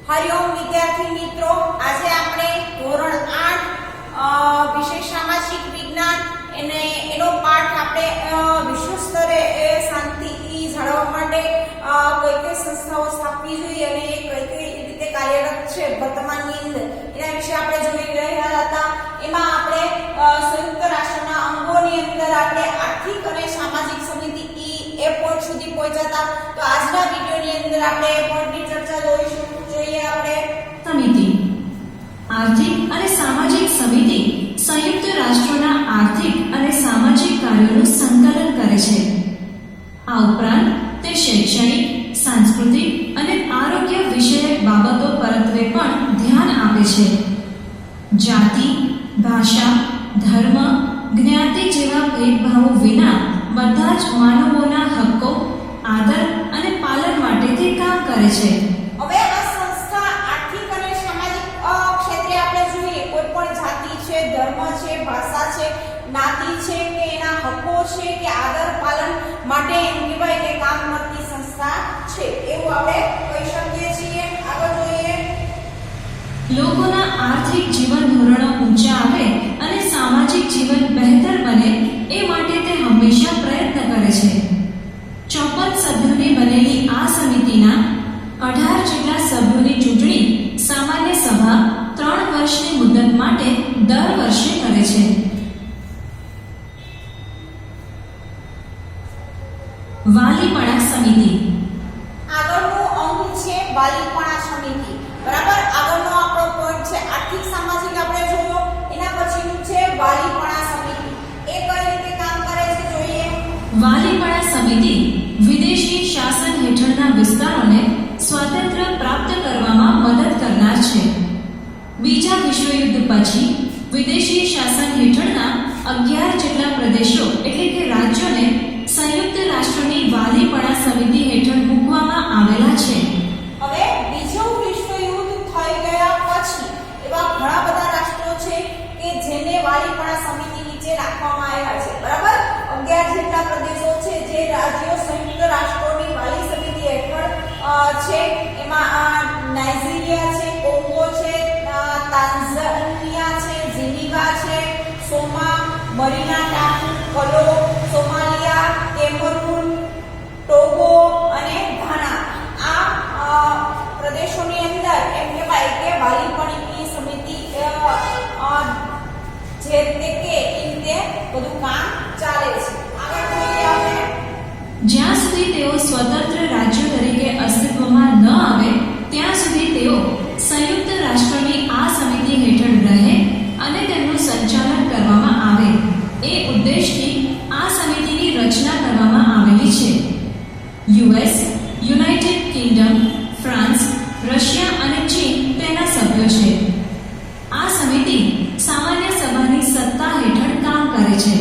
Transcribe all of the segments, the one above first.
હરિઓમ વિદ્યાર્થી મિત્રો, આજે આપણે ધોરણ 8 વિષય સામાજિક વિજ્ઞાન એનો પાઠ આપણે વિશ્વ સ્તરે શાંતિ જાળવવા માટે કઈ કઈ સંસ્થાઓ સ્થાપવી જોઈએ અને કઈ કઈ રીતે કાર્યરત છે વર્તમાનની અંદર એના વિશે આપણે જોઈ રહ્યા હતા. એમાં આપણે સંયુક્ત રાષ્ટ્રના અંગોની અંદર આપણે આર્થિક અને સામાજિક સમિતિ એ પોઈન્ટ સુધી પહોંચ્યા હતા. તો આજના વિડિયોની અંદર આપણે એ પોઈન્ટની ચર્ચા જોઈશું. સમિતિ આર્થિક અને સામાજિક સમિતિ સંયુક્ત રાષ્ટ્રોના આર્થિક અને સામાજિક કાર્યોનું સંકલન કરે છે. આ ઉપરાંત તે શૈક્ષણિક, સાંસ્કૃતિક અને આરોગ્ય વિષયક બાબતો પરત્વે પણ ધ્યાન આપે છે. જાતિ, ભાષા, ધર્મ, જ્ઞાતિ જેવા ભેદભાવો વિના બધા જ માનવોના હક્કો, આદર અને પાલન માટે તે કામ કરે છે. હવે આ સંસ્થા આર્થિક અને સામાજિક ક્ષેત્રે આપણે જોઈએ કોઈ પણ જાતિ છે, ધર્મ છે, ભાષા છે, જ્ઞાતિ છે કે એના હક્કો છે કે આદર પાલન માટે એમ કહેવાય કે કામ કરતી સંસ્થા છે એવું આપણે કહી શકીએ છીએ. આગળ જોઈએ. લોકોના આર્થિક જીવન ધોરણો ઊંચા આવે અને સામાજિક જીવન બહેતર બને એ માટે તે હંમેશા પ્રયત્ન કરે છે. 54 સભ્યોની બનેલી આ સમિતિના 18 જેટલા સભ્યોની ચૂંટણી સામાન્ય સભા 3 વર્ષની મુદત માટે દર વર્ષે કરે છે. વાલીપણા સમિતિ આગળનું અંગ છે વાલીપણા સમિતિ. બરાબર, આગળનો આપણો પોઈન્ટ છે આર્થિક સામાજિક આપણે જોયો, એના પછીનું છે વાલીપણા સમિતિ. એ કઈ રીતે કામ કરે છે જોઈએ. વાલીપણા સમિતિ વિદેશી શાસન હેઠળના વિસ્તારોને સ્વાતંત્ર્ય પ્રાપ્ત કરવામાં મદદ કરનાર છે. બીજા વિશ્વયુદ્ધ પછી વિદેશી શાસન હેઠળના 11 જેટલા પ્રદેશો એટલે કે રાજ્યોને સંયુક્ત રાષ્ટ્રની વાલીપણા સમિતિ હેઠળ મૂકવામાં આવેલા છે. હવે બીજું વિશ્વયુદ્ધ થઈ ગયા પછી એવા ઘણા બધા રાષ્ટ્રો છે કે જેને વાલીપણા સમિતિ નીચે રાખવામાં આવ્યા છે. બરાબર, 11 જેટલા પ્રદેશો છે જે રાજ્યો સંયુક્ત રાષ્ટ્રોની વાલી સમિતિ હેઠળ છે. એમાં નાઇજીરિયા છે, કોંગો છે, તાંઝાનિયા છે, ઝીનીવા છે, સોમા, મરીના ટાપુ, કલો, સોમાલિયા, કેમરૂન, ટોગો અને ઘાના. આ પ્રદેશોની અંદર એમ કહેવાય કે વાલીપણાની સમિતિ જે તે કે રીતે બધું કામ ચાલે છે. આગળ જોઈએ આપણે. જ્યાં સુધી તેઓ સ્વતંત્ર રાજ્યો તરીકે અસ્તિત્વમાં ન આવે ત્યાં સુધી તેઓ સંયુક્ત રાષ્ટ્રની આ સમિતિ હેઠળ રહે અને તેમનું સંચાલન કરવામાં આવે એ ઉદ્દેશથી આ સમિતિની રચના કરવામાં આવેલી છે. US, United Kingdom, France, Russia અને ચીન તેના સભ્યો છે. આ સમિતિ સામાન્ય સભાની સત્તા હેઠળ કામ કરે છે.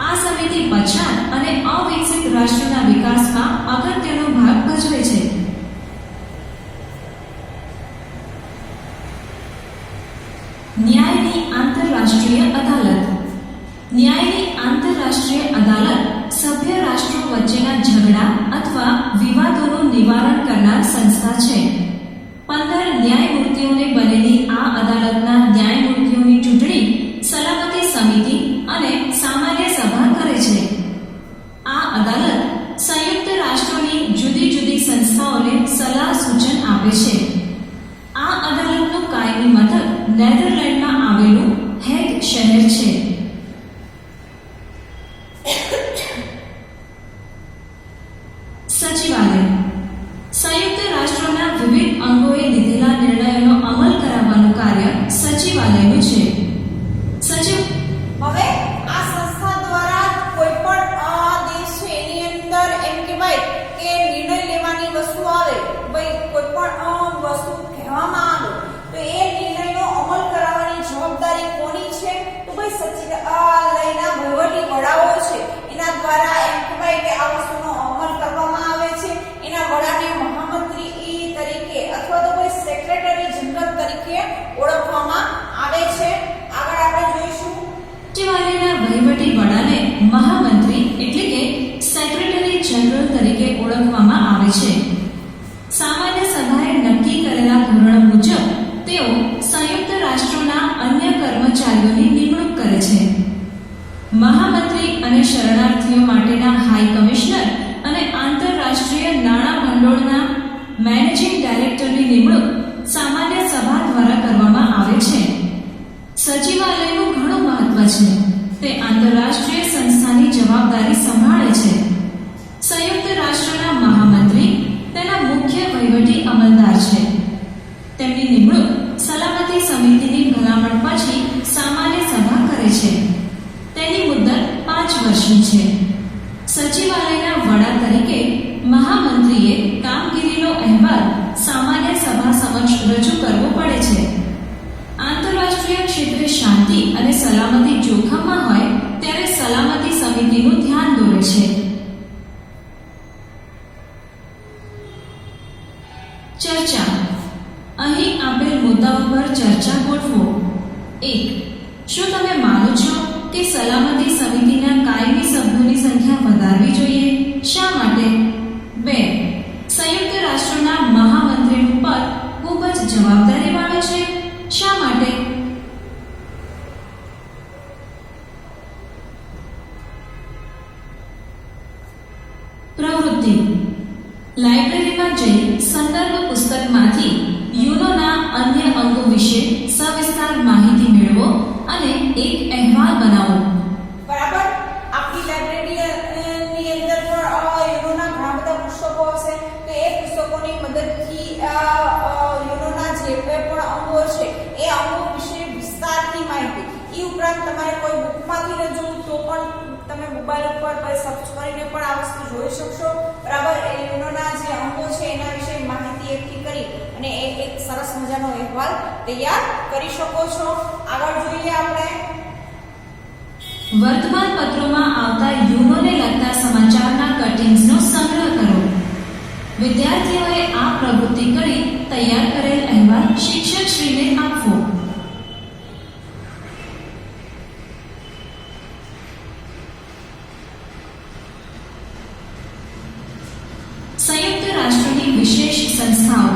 આ સમિતિ પછાત અને અવિકસિત રાષ્ટ્રોના વિકાસમાં અગત્યનો ભાગ ભજવે છે. ન્યાયની આંતરરાષ્ટ્રીય અદાલત. ન્યાયની આંતરરાષ્ટ્રીય અદાલત સભ્ય રાષ્ટ્રો વચ્ચેના ઝઘડા અથવા વિવાદોનું નિવારણ કરનાર સંસ્થા છે. 15 ન્યાયમૂર્તિઓને બનેલી આ અદાલતના ન્યાયમૂર્તિઓની ચૂંટણી સલામતી સમિતિ અને સામાન્ય સભા કરે છે. આ અદાલત સંયુક્ત રાષ્ટ્રોની જુદી જુદી સંસ્થાઓને સલાહ સૂચન આપે છે. આ અદાલતનું કાયમી મથક નેધરલેન્ડમાં આવેલું હેગ શહેર છે. સચિવાલય સંયુક્ત રાષ્ટ્રોના વિવિધ અંગોએ લીધેલા નિર્ણયોનો અમલ કરાવવાનું કાર્ય સચિવાલયનું છે. હવે આ સંસ્થા દ્વારા કોઈ પણ દેશ છે એની અંદર એમ કહેવાય કે નિર્ણય લેવાની વસ્તુ આવે, ભાઈ કોઈ પણ વસ્તુ કહેવામાં આવે તો એ નિર્ણયનો અમલ કરાવવાની જવાબદારી કોની છે? તો ભાઈ સચિવાલયના વહીવટી વડાઓ છે. એના દ્વારા એમ કહેવાય કે આ વસ્તુનો અમલ કરવામાં આવે છે. એના વડાને મહામંત્રી તરીકે અથવા તો કોઈ સેક્રેટરી જનરલ તરીકે ઓળખવામાં આવે છે. આગળ આપણે જોઈશું. સચિવાલયના વહીવટી વડાને મહામંત્રી એટલે કે સેક્રેટરી જનરલ તરીકે ઓળખવામાં આવે છે. સામાન્ય સભાએ નક્કી કરેલા તેમની નિમણૂક સામાન્ય સભા દ્વારા કરવામાં આવે છે. સચિવાલયનું ઘણું મહત્વ છે. તે આંતરરાષ્ટ્રીય સંસ્થાની જવાબદારી સંભાળે છે. સંયુક્ત રાષ્ટ્રના મહામંત્રી તેના મુખ્ય વહીવટી અમલદાર છે. તેમની નિમણૂક સલામતી સમિતિની ભલામણ પછી સામાન્ય સભા કરે છે. તેની મુદ્દત 5 વર્ષની છે. સચિવાલયના વડા તરીકે મહામંત્રીએ કામગીરીનો અહેવાલ સામાન્ય સભા સમક્ષ રજૂ કરવો પડે છે. આંતરરાષ્ટ્રીય ક્ષેત્રે શાંતિ અને સલામતી જોખમમાં હોય ત્યારે સલામતી સમિતિનું ધ્યાન દોરે છે. ચર્ચા. અહીં આપેલ મુદ્દાઓ પર ચર્ચા ગોઠવો. 1. શું તમે માનો છો કે સલામતી સમિતિના કાયમી સભ્યોની સંખ્યા વધારવી જોઈએ? શા માટે? 2. સંયુક્ત રાષ્ટ્રના મહામંત્રીનું પદ ખૂબ જ જવાબદારીવાળું છે. શા માટે? પ્રવૃત્તિ. લાઇબ્રેરીમાં જઈ સંદર્ભ પુસ્તકમાંથી યુનોના અન્ય અંગો વિશે સવિસ્તાર માહિતી મેળવો અને એક અહેવાલ બનાવો. બરાબર. આપણી લાઇબ્રેરીની અંદર પણ યુનોના ઘણા બધા પુસ્તકો હશે, તો એ પુસ્તકોની મદદથી યુનોના જે પણ અંગો છે એ અંગો વિશે વિસ્તારથી માહિતી. એ ઉપરાંત તમારે કોઈ બુકમાંથી ન જોવું તો પણ તમે મોબાઈલ ઉપર સર્ચ કરીને પણ આ વસ્તુ જોઈ શકશો. બરાબર. એ યુનોના જે અંગો છે એના વિશે માહિતી એકઠી કરી અને એક સરસ મજાનો અહેવાલ તૈયાર કરી શકો છો. આગળ જોઈએ આપણે. વર્તમાન પત્રોમાં આવતા યુનોને લગતા સમાચારના કટિંગ્સનો સંગ્રહ કરો. વિદ્યાર્થીઓએ આ પ્રવૃત્તિ કરી તૈયાર કરેલ અહેવાલ શિક્ષકશ્રીને આપવો. સંયુક્ત રાષ્ટ્રની વિશેષ સંસ્થાઓ.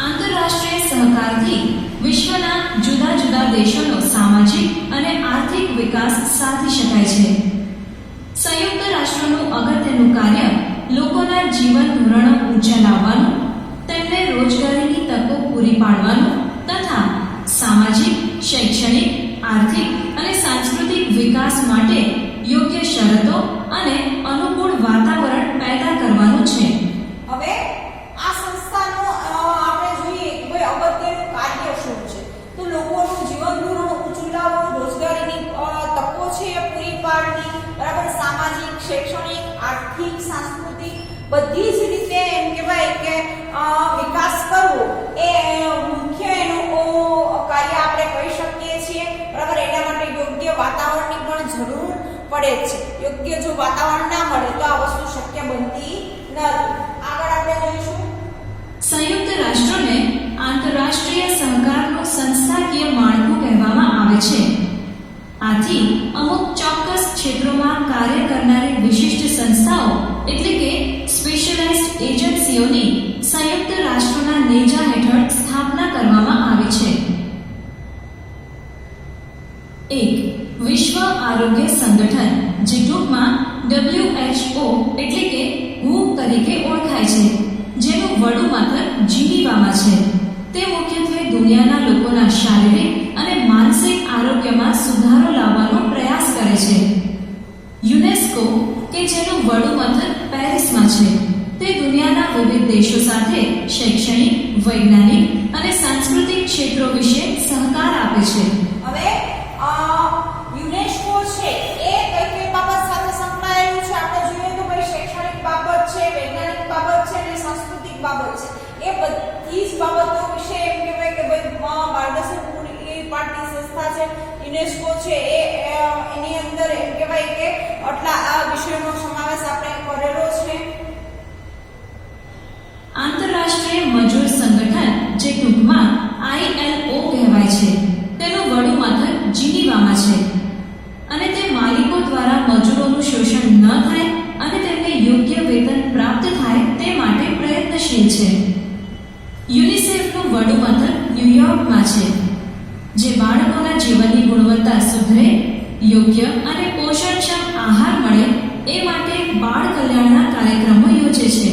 આંતરરાષ્ટ્રીય સહકારથી વિશ્વના જુદા જુદા દેશોનો સામાજિક અને આર્થિક વિકાસ સાધી શકાય છે. સંયુક્ત રાષ્ટ્રનું અગત્યનું કાર્ય લોકોના જીવન ધોરણો ઊંચા લાવવાનું, તેમને રોજગારીની તકો પૂરી પાડવાનું તથા સામાજિક, શૈક્ષણિક, આર્થિક અને સાંસ્કૃતિક વિકાસ માટે યોગ્ય શરતો અને અનુકૂળ વાતાવરણ પેદા કરવાનું છે. હવે આ સંસ્થાનો આપણે જોઈએ કે ભાઈ અગત્યનું કાર્ય શું છે, તો લોકોનું જીવન ધોરણ ઊંચું લાવવું, રોજગારીની તકો છે એ પૂરી પાડવી, બરાબર, સામાજિક, શૈક્ષણિક, આર્થિક, સાંસ્કૃતિક બધી જ રીતે એમ કહેવાય કે વિકાસ કરવો એ મુખ્ય એનું કાર્ય આપણે કહી શકીએ છીએ. બરાબર. એના માટે યોગ્ય વાતાવરણની પણ જરૂર પડે છે. યોગ્ય જો વાતાવરણ ના મળે તો આ વસ્તુ શક્ય બનતી નથી. આગળ આપણે જોઈશું. સંયુક્ત રાષ્ટ્રોને આંતરરાષ્ટ્રીય સહકારનું સંસ્થાકીય માળખું કહેવામાં આવે છે. આથી અમુક ચોક્કસ ક્ષેત્રોમાં કાર્ય કરનારી વિશિષ્ટ સંસ્થાઓ એટલે કે સ્પેશિયલાઇઝ્ડ એજન્સીઓની સંયુક્ત રાષ્ટ્રોના નેજા હેઠળ સ્થાપના કરવામાં આવી છે. 1. વિશ્વ આરોગ્ય સંગઠન, જે ટૂંકમાં WHO એટલે કે WHO તરીકે ઓળખાય છે, જેનું વડું મથક જીનીવામાં છે. તે મુખ્યત્વે દુનિયાના લોકોના શારીરિક અને માનસિક આરોગ્યમાં સુધારો લાવવાનો પ્રયાસ કરે છે. યુનેસ્કો, કે જેનું વડું મથક પેરિસમાં છે, તે દુનિયાના વિવિધ દેશો સાથે શૈક્ષણિક, વૈજ્ઞાનિક અને સાંસ્કૃતિક ક્ષેત્રો વિશે સહકાર આપે છે. હવે યુનેસ્કો છે એ કઈ બાબત સાથે સંકળાયેલું છે? આપણે જોઈએ તો ભાઈ શૈક્ષણિક બાબત છે, વૈજ્ઞાનિક બાબત છે અને સાંસ્કૃતિક બાબત છે. એ બધી જ બાબતો વિશે એમ કહેવાય કે ભાઈ માર્ગદર્શન પૂરી પાડતી સંસ્થા છે યુનેસ્કો છે. એની અંદર એમ કહેવાય કે આટલા આ વિષયોનો સમાવેશ આપણે કરેલો છે. આંતરરાષ્ટ્રીય મજૂર સંગઠન, જે ટૂંકમાં ILO કહેવાય છે, તેનું વડું મથક જીનીવામાં છે અને તે માલિકો દ્વારા મજૂરોનું શોષણ ન થાય અને તેમને યોગ્ય વેતન પ્રાપ્ત થાય તે માટે પ્રયત્નશીલ છે. યુનિસેફનું વડું મથક ન્યૂયોર્કમાં છે, જે બાળકોના જીવનની ગુણવત્તા સુધરે, યોગ્ય અને પોષણક્ષમ આહાર મળે એ માટે બાળ કલ્યાણના કાર્યક્રમો યોજે છે.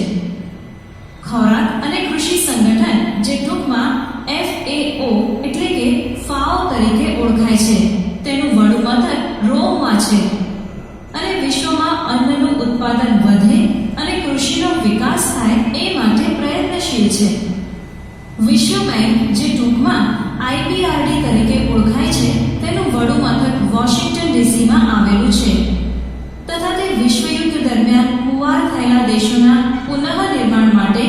ખોરાક અને કૃષિ સંગઠન, કૃષિનો વિકાસ થાય એ માટે પ્રયત્નશીલ છે. વિશ્વ બેંક, જે ટૂંકમાં IBRD તરીકે ઓળખાય છે, તેનું વડું મથક વોશિંગ્ટન ડીસીમાં આવેલું છે તથા તે વિશ્વયુદ્ધ દરમિયાન પુવાર થયેલા દેશોના પુનઃનિર્માણ માટે,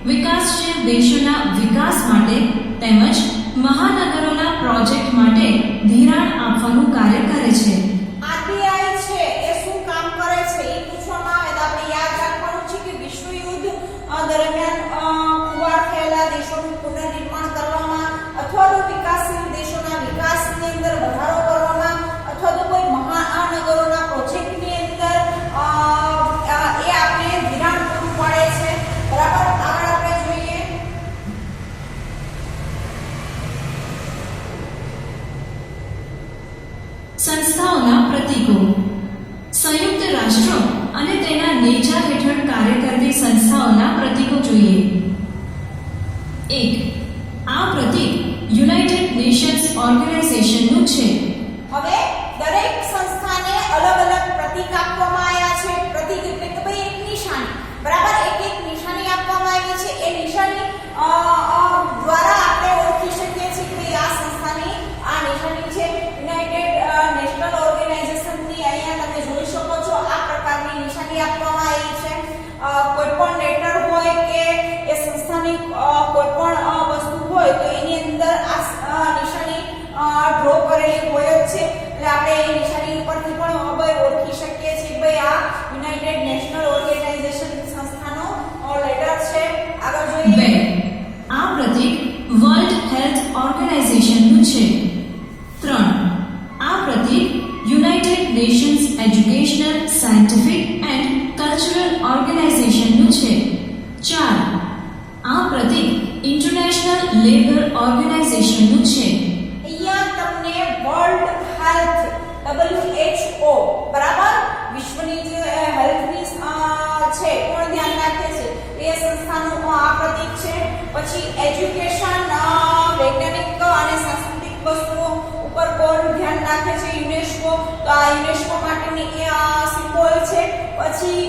વિકાસશીલ દેશોના વિકાસ માટે તેમજ મહાનગરોના પ્રોજેક્ટ માટે ધિરાણ આપવાનું કાર્ય કરે છે. આરબીઆઈ છે એ શું કામ કરે છે એ પૂછવામાં આવે તો આપણે યાદ રાખવાનું છે કે વિશ્વયુદ્ધ દરમિયાન પુવાર થયેલા દેશોનું પુનર્નિર્માણ કરવામાં અથવા તો વિકાસશીલ દેશોના વિકાસની અંદર વધારો કરવામાં અથવા તો કોઈ મહાનગરોના પ્રોજેક્ટની અંદર એ આપણે ધિરાણ પૂરું પાડે છે. બરાબર. આગળ આપણે જોઈએ સંસ્થાઓના પ્રતીકો. સંયુક્ત રાષ્ટ્રો અને તેના નેજા હેઠળ કાર્ય કરતી સંસ્થાઓના પ્રતીકો જોઈએ. 1. આ પ્રતીક યુનાઇટેડ નેશન્સ ઓર્ગેનાઇઝેશનનું છે. હવે દરેક સંસ્થાને અલગ અલગ પ્રતીક આપવામાં આવ્યા છે. પ્રતીક એટલે કે ભાઈ એક નિશાની. બરાબર. એક નિશાની આપવામાં આવી છે. એ નિશાની દ્વારા આપણે ઓળખી શકીએ છીએ કે ભાઈ આ સંસ્થાની આ નિશાની છે. યુનાઇટેડ નેશનલ ઓર્ગેનાઇઝેશનની અહીંયા તમે જોઈ શકો છો આ પ્રકારની નિશાની આપવામાં આવી છે. કોઈ પણ લેટર હોય કે એ સંસ્થાની કોઈ પણ વસ્તુ હોય તો એની અંદર આ નિશાની ડ્રો કરેલી હોય જ છે. એટલે આપણે એ નિશાની ઉપરથી પણ ભાઈ ઓળખી શકીએ છીએ કે ભાઈ આ યુનાઇટેડ નેશનલ ઓર્ગેનાઇઝેશન સંસ્થાનો લેટર છે. આગળ જોઈએ. 2. આ પ્રતીક વર્લ્ડ હેલ્થ ઓર્ગેનાઇઝેશનનું છે. 3. આ પ્રતીક United Nations educational, scientific and cultural ઓર્ગેનાઇઝેશનનું છે. 4. આ પ્રતીક ઇન્ટરનેશનલ લેબર ઓર્ગેનાઇઝેશનનું છે. અહીંયા તમને વર્લ્ડ હેલ્થ WHO બરાબર વિશ્વની જે હેલ્થની છે કોણ ધ્યાન રાખે છે એ સંસ્થાનું આ પ્રતીક છે. પછી એજ્યુકેશન, વૈજ્ઞાનિક અને સાંસ્કૃતિક વસ્તુઓ ઉપર કોણ ધ્યાન રાખે છે યુનેસ્કો. તો આ યુનેસ્કો માટેની સિમ્બોલ છે. પછી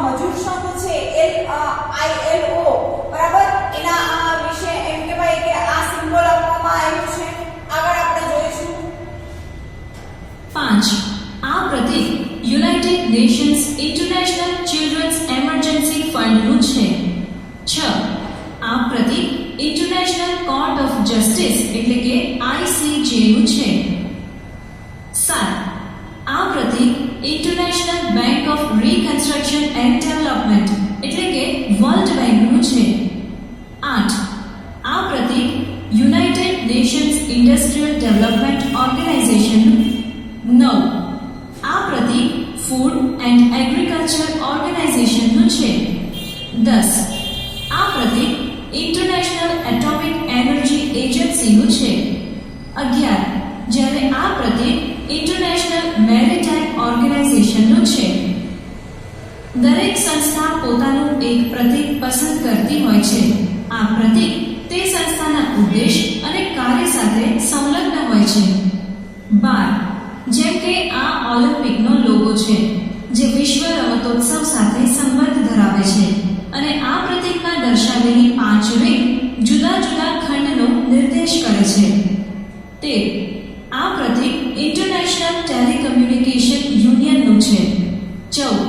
મજૂર સંઘ છે ILO બરાબર એના વિશે એમ કહેવાય કે આ સિમ્બોલ આપવામાં આવ્યું છે. આગળ આપણે જોઈશું. 5. આ પ્રતીક United Nations international children's emergency ફંડનું છે. 6. આ પ્રતીક ઇન્ટરનેશનલ કોર્ટ ઓફ જસ્ટિસ એટલે કે ICJ નું છે. 7. આ પ્રતીક international bank of reconstruction and development એટલે કે વર્લ્ડ બેંકનું છે. 8. આ પ્રતીક યુનાઇટેડ નેશન્સ ઇન્ડસ્ટ્રીયલ ડેવલપમેન્ટ ઓર્ગેનાઇઝેશનનું. 9. આ પ્રતીક ફૂડ એન્ડ એગ્રીકલ્ચર ઓર્ગેનાઇઝેશનનું છે. 10. આ પ્રતીક ઇન્ટરનેશનલ એટોમિક એનર્જી એજન્સીનું છે. 11. જ્યારે આ પ્રતીક ઇન્ટરનેશનલ મેરીટાઇમ ઓર્ગેનાઇઝેશનનું છે. દરેક સંસ્થા પોતાનું એક પ્રતીક પસંદ કરતી હોય છે. આ પ્રતીક તે સંસ્થાના ઉદ્દેશ અને કાર્ય સાથે સંલગ્ન હોય છે. 12. જેમ કે આ ઓલિમ્પિકનો લોગો છે જે વિશ્વ રમતોત્સવ સાથે સંબંધ ધરાવે છે અને આ પ્રતીકમાં દર્શાવેલી 5 રિંગ જુદા જુદા ખંડનો નિર્દેશ કરે છે. 13. આ પ્રતીક ઇન્ટરનેશનલ ટેલિકમ્યુનિકેશન યુનિયનનું છે. 14.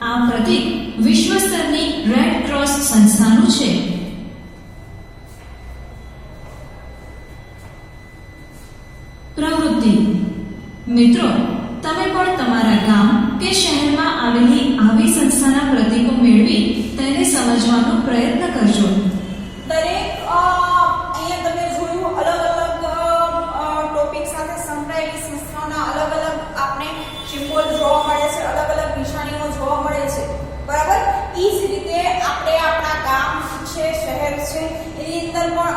આ પ્રતીક વિશ્વ સ્તરની રેડ ક્રોસ સંસ્થાનું છે. પ્રવૃત્તિ. મિત્રો, તમે પણ તમારા ગામ કે શહેરમાં આવેલી આવી સંસ્થાના પ્રતીકો મેળવી તેને સમજવાનો પ્રયત્ન કરજો. દરેક અહીંયા તમે જોયું અલગ અલગ ટોપિક સાથે સંકળાયેલી સંસ્થાઓના અલગ અલગ આપણે સિમ્બોલ જોવા મળે છે, અલગ અલગ નિશાનીઓ જોવા મળે છે. બરાબર. એ જ રીતે આપણે આપણા ગામ છે, શહેર છે એની અંદર પણ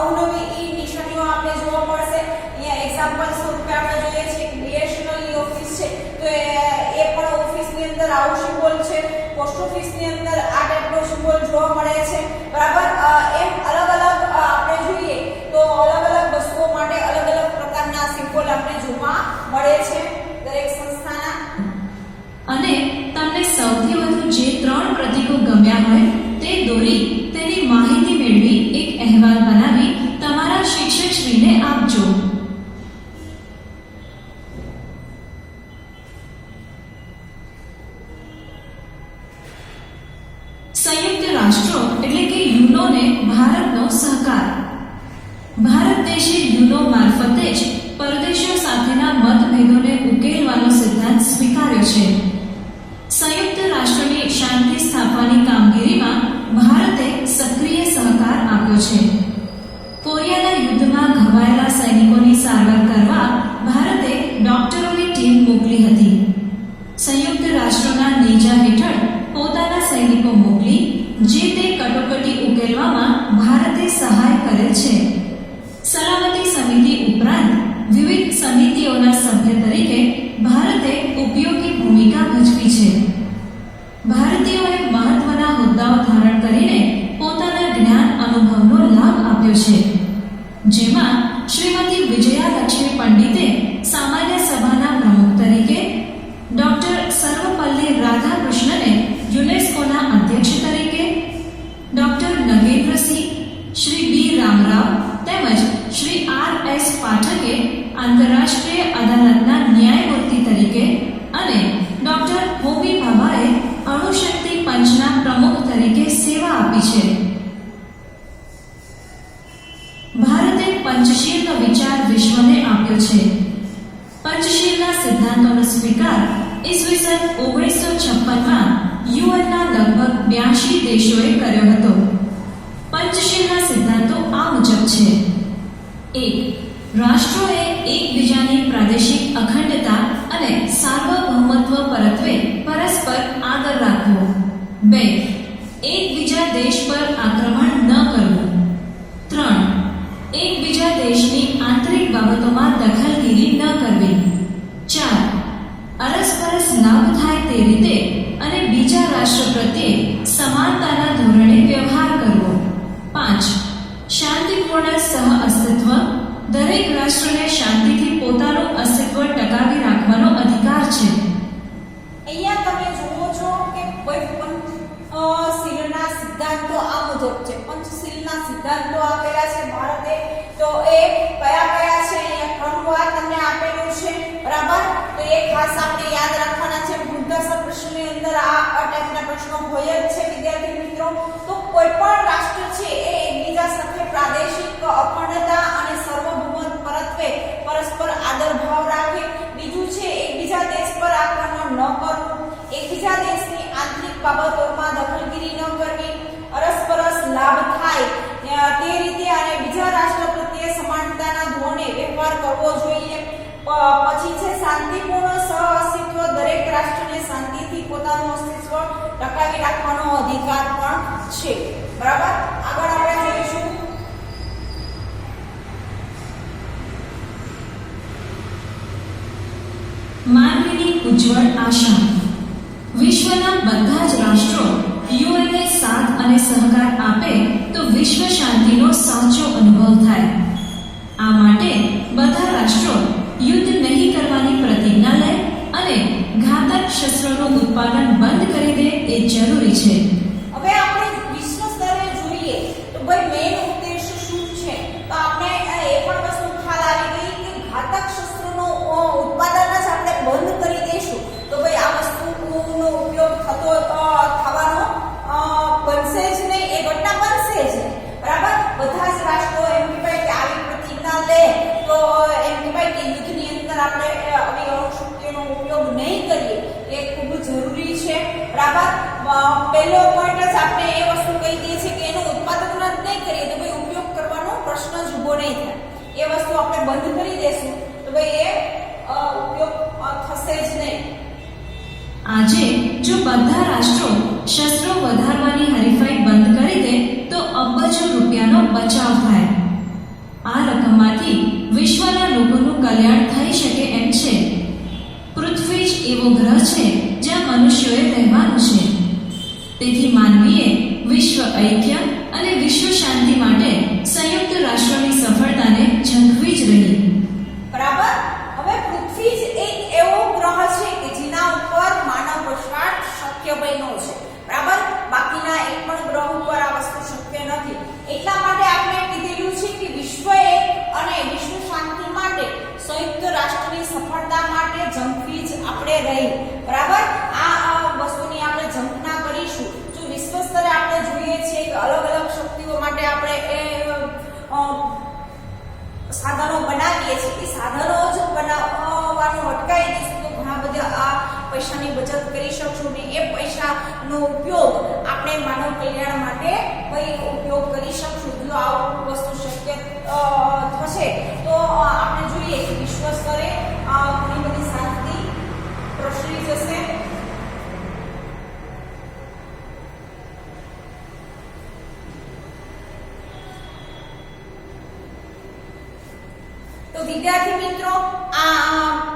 અવનવી નિશાનીઓ આપણે જોવા મળશે. અહીંયા એક્ઝામ્પલ સ્વરૂપે આપણે જોઈએ છીએ કે BSNL ની ઓફિસ છે તો એ પણ ઓફિસની અંદર આવું સિમ્બોલ છે. પોસ્ટ ઓફિસની અંદર આ ટાઈપનો સિમ્બોલ જોવા મળે છે. બરાબર. એમ અલગ અલગ આપણે જોઈએ તો અલગ અલગ વસ્તુઓ માટે અલગ અલગ પ્રકારના સિમ્બોલ આપણે જોવા મળે છે દરેક સંસ્થાના. અને તમને સૌથી વધુ જે મળે તે દોરી તેની માહિતી મેળવી એક અહેવાલ બનાવી તમારા શિક્ષકશ્રીને આપજો. સંયુક્ત રાષ્ટ્રો એટલે કે યુનોને ભારતનો સહકાર. ભારત દેશે યુનો મારફતે જ પરદેશો સાથેના મતભેદોને ઉકેલવાનો સિદ્ધાંત સ્વીકાર્યો છે. સંયુક્ત રાષ્ટ્રની શાંતિ સ્થાપવાની કામગીરીમાં ભારતે સક્રિય સહકાર આપ્યો છે. કોરિયાના યુદ્ધમાં ઘવાયેલા સૈનિકોની સારવાર કરવા ભારતે ડોક્ટરોની ટીમ મોકલી હતી. સંયુક્ત રાષ્ટ્રોના નેજા હેઠળ પોતાના સૈનિકો મોકલી જે તે કટોકટી ઉકેલવામાં ભારતે સહાય કરેલ છે. સલામતી સમિતિ ઉપરાંત વિવિધ સમિતિઓના સભ્ય તરીકે ભારતે ઉપયોગી ભૂમિકા ભજવી છે. ભારતીયોએ મહત્વના હોદ્દાઓ ધારણ કરીને પોતાના જ્ઞાન અનુભવનો લાભ આપ્યો છે. જેમાં શ્રીમતી વિજયાલક્ષ્મી પંડિતે સામાન્ય સભાના પ્રમુખ તરીકે, ડોક્ટર સર્વપલ્લી રાધાકૃષ્ણને યુનેસ્કોના અધ્યક્ષ તરીકે, ડોક્ટર નગેન્દ્રસિંહ, શ્રી બી રામરાવ તેમજ શ્રી આર.એસ. પાઠકે આંતરરાષ્ટ્રીય અદાલતના ન્યાયમૂર્તિ તરીકે અને ડોક્ટર હોમી ભાભાએ અણુશક્તિ પંચના પ્રમુખ તરીકે સેવા આપી છે. ભારતે પંચશીલનો વિચાર વિશ્વને આપ્યો છે. પંચશીલના સિદ્ધાંતોનો સ્વીકાર ઈસવીસન 1956માં યુએનના લગભગ 82 દેશોએ કર્યો હતો. પંચશીલના સિદ્ધાંતો આ મુજબ છે: 1. રાષ્ટ્રોએ એકબીજાની પ્રાદેશિક અખંડતા અને સાર્વભૌમત્વ પરત્વે પરસ્પર આદર રાખવો. 2. એકબીજા દેશ પર આક્રમણ ન કરવું. 3. એકબીજા દેશની આંતરિક બાબતોમાં દખલગીરી ન કરવી. 4. અરસપરસ લાભ થાય તે રીતે અને બીજા રાષ્ટ્ર પ્રત્યે સમાનતાના ધોરણે વ્યવહાર કરવો. 5. શાંતિપૂર્ણ સહઅસ્તિત્વ. દરેક રાષ્ટ્રને શાંતિથી પોતાનું અસ્તિત્વ ટકાવી રાખવાનો અધિકાર છે. અહીંયા તમે જુઓ છો કે પંચશીલના સિદ્ધાંતો આ મુજબ છે. પંચશીલના સિદ્ધાંતો આપેલા છે ભારતે. તો એ કયા કયા છે અહીંયા ક્રમવાર તમને આપેલું છે, બરાબર? તો એ ખાસ આપણે યાદ રાખવાના છે. ભૂતકાળ પ્રશ્નની અંદર આ ટાઈપના પ્રશ્નો હોય જ છે વિદ્યાર્થી મિત્રો. તો કોઈ પણ રાષ્ટ્ર છે એ એકબીજા સાથે પ્રાદેશિક અખંડતા અને સાર્વભૌમત્વ પરત્વે પરસ્પર આદર ભાવ રાખે. બીજું છે એકબીજા દેશ પર આક્રમણ ન કરવું, એકબીજા દેશની આંતરિક બાબતોમાં દખલગીરી ન કરવી, અરસપરસ લાભ થાય તે રીતે અને બીજા રાષ્ટ્ર પ્રત્યે સમાનતાના ધોરણે વ્યવહાર કરવો જોઈએ. પછી છે શાંતિપૂર્ણ સહઅસ્તિત્વ. દરેક રાષ્ટ્રને શાંતિથી પોતાનું અસ્તિત્વ ટકાવી રાખવાનો અધિકાર પણ છે, બરાબર? આગળ આપણે જોઈશું માનવીની ઉજ્જવળ આશા. વિશ્વના બધા જ રાષ્ટ્રો યુએનને સાથ અને સહકાર આપે તો વિશ્વ શાંતિનો સાચો અનુભવ થાય. આ માટે બધા રાષ્ટ્રો યુદ્ધ નહીં કરવાની પ્રતિજ્ઞા લે અને ઘાતક શસ્ત્રોનું ઉત્પાદન બંધ કરી દે એ જરૂરી છે. હવે આપણે વિશ્વ સ્તરે જોઈએ તો ભાઈ મેઇન ઉદ્દેશ શું છે? તો આપણે એ પણ વસ્તુ ખ્યાલ આવી ગઈ કે ઘાતક શસ્ત્રોનો ઉત્પાદન જ આપણે બંધ કરી દઈશું તો ભાઈ આ વસ્તુનો ઉપયોગ થવાનો બનશે જ નહીં, એ ઘટના બનશે જ નહીં, બરાબર? બધા જ રાષ્ટ્રો એમ કહેવાય કે આવી પ્રતિજ્ઞા લે તો એમ કહેવાય કે યુદ્ધની અંદર આપણે આવી અણુશક્તિઓનો ઉપયોગ નહીં કરીએ એ ખૂબ જરૂરી છે, બરાબર? પહેલો પોઈન્ટ જ આપણે એ વસ્તુ કહી દઈએ છીએ કે એનું ઉત્પાદન જ નહીં કરીએ તો ભાઈ ઉપયોગ કરવાનો પ્રશ્ન જ ઊભો નહીં થાય. એ વસ્તુ આપણે બંધ કરી દેશું તો ભાઈ એ ઉપયોગ થશે જ નહીં. આજે જો બધા રાષ્ટ્રો શસ્ત્રો વધારવાની હરીફાઈ બંધ કરી દે તો અબજો રૂપિયાનો બચાવ થાય. આ રકમમાંથી વિશ્વના લોકોનું કલ્યાણ થઈ શકે એમ છે. પૃથ્વી જ એવો ગ્રહ છે જ્યાં મનુષ્યોએ રહેવાનું છે. તેથી માનવીએ વિશ્વ ઐક્ય અને વિશ્વ શાંતિ માટે સંયુક્ત રાષ્ટ્રોની સફળતાને ઝંખવી જ રહી. બરાબર? હવે પૃથ્વી જ એક એવો ગ્રહ છે કે જેના ઉપર માનવ વસવાટ શક્ય બન્યો છે, બરાબર? બાકીના એક પણ નો ઉપયોગ આપણે માનવ કલ્યાણ માટે કઈ ઉપયોગ કરી શકશું. જો આવું વસ્તુ શક્ય થશે તો આપણે જોઈએ કે વિશ્વ સ્તરે ઘણી બધી શાંતિ પ્રસરી જશે. તો વિદ્યાર્થી મિત્રો, આ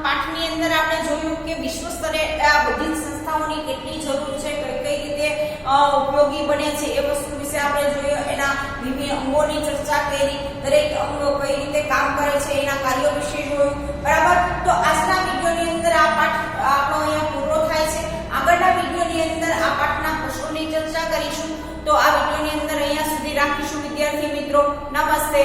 પાઠની અંદર આપણે જોયું કે વિશ્વ સ્તરે આ બધી જ સંસ્થાઓની કેટલી જરૂર છે, કઈ કઈ રીતે ઉપયોગી બને છે એ વસ્તુ વિશે આપણે જોયું. એના વિવિધ અંગોની ચર્ચા કરી, દરેક અંગો કઈ રીતે કામ કરે છે એના કાર્યો વિશે જોયું. બરાબર. તો આજના વિડિયોની અંદર આ પાઠ આપણો અહીંયા પૂરો થાય છે. આગળના વિડિયોની અંદર આ પાઠના પ્રશ્નોની ચર્ચા કરીશું. તો આ વિડિયોની અંદર અહીંયા સુધી રાખીશું વિદ્યાર્થી મિત્રો. નમસ્તે.